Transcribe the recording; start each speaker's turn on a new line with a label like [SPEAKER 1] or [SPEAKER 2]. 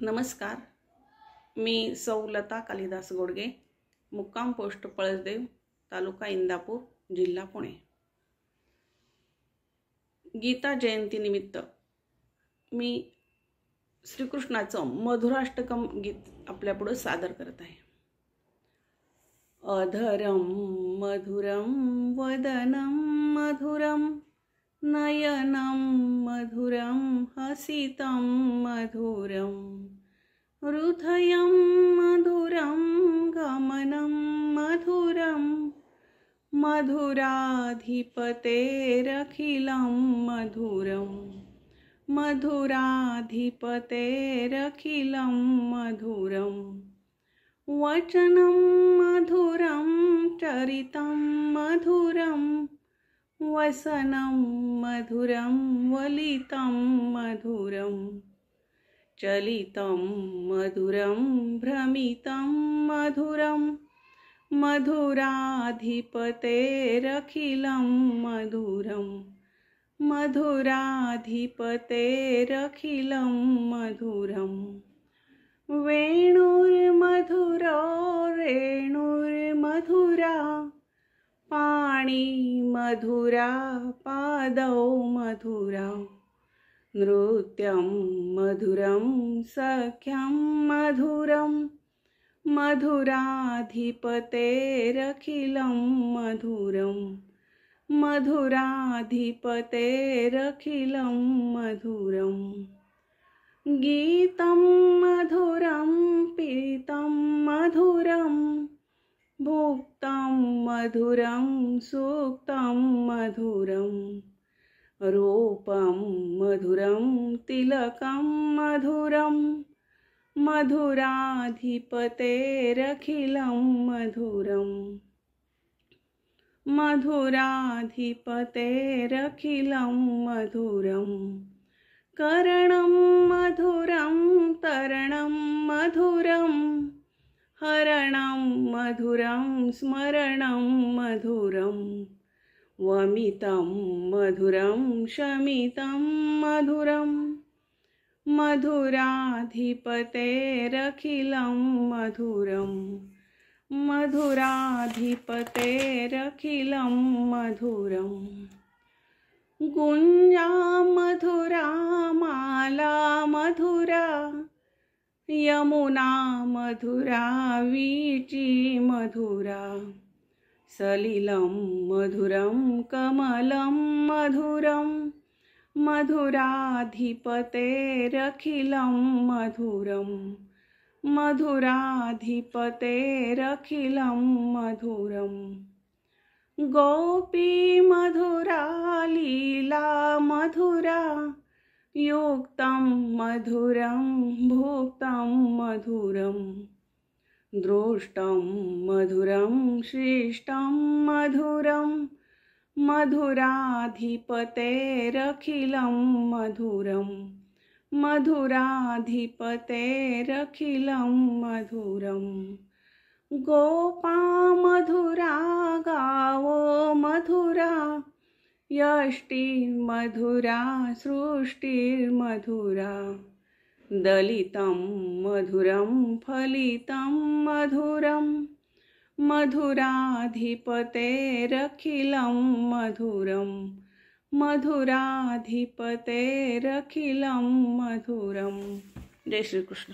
[SPEAKER 1] नमस्कार, मी सौ लता कालिदास गोडगे, मुक्काम पोस्ट पळसदेव, तालुका इंदापूर, जिल्हा पुणे। गीता जयंती निमित्त मी श्रीकृष्णाचं मधुराष्टकम गीत आपल्यापुढे सादर करत आहे। अधरम मधुरम वदनम मधुरम नयनम मधुरम हसितं मधुरम हृदयं मधुरं गमनं मधुरं मधुराधिपतेरखिलं मधुरं मधुराधिपतेरखिलं मधुरं वचनं मधुरं चरितं मधुरं वसनं मधुरं वलितं मधुरं चलितं मधुरं भ्रमितं मधुरं मधुराधिपतेरखिलं मधुरं मधुराधिपतेरखिलं मधुरं वेणुर्मधुरो रेणुर्मधुरा पाणिमधुरा पादौ मधुरा नृत्यं मधुरं सख्यं मधुरं मधुराधिपतेरखिलं मधुरं मधुराधिपतेरखिलं मधुरं गीतं मधुरं पीतं मधुरं भुक्तं मधुरं सुक्तं मधुरं रूपं मधुरं तिलकं मधुरं मधुराधिपतेरखिलं मधुरं मधुराधिपतेरखिलं मधुरं करणं मधुरं तरणं मधुरं हरणं मधुरं स्मरणं मधुरं वमितं मधुरं शमितं मधुरं मधुराधिपतेरखिलं मधुरं मधुराधिपतेरखिलं मधुरं गुञ्जा मधुरा माला मधुरा यमुना मधुरा वीची मधुरा सलिलं मधुरं कमलं मधुरं मधुराधिपतेरखिलं मधुरं मधुराधिपतेरखिलं मधुरं गोपी मधुरा लीला मधुरा युक्तं मधुरं भुक्तं मधुरं दृष्टं मधुरं शिष्टं मधुरं मधुराधिपतेरखिलं मधुरं मधुराधिपतेरखिलं मधुरं गोपा मधुरा गावो मधुरा यष्टि मधुरा सृष्टिर्मधुरा दलितं मधुरं फलितं मधुरं मधुराधिपतेरखिलं मधुरं मधुराधिपतेरखिलं मधुरं। जय श्री कृष्ण।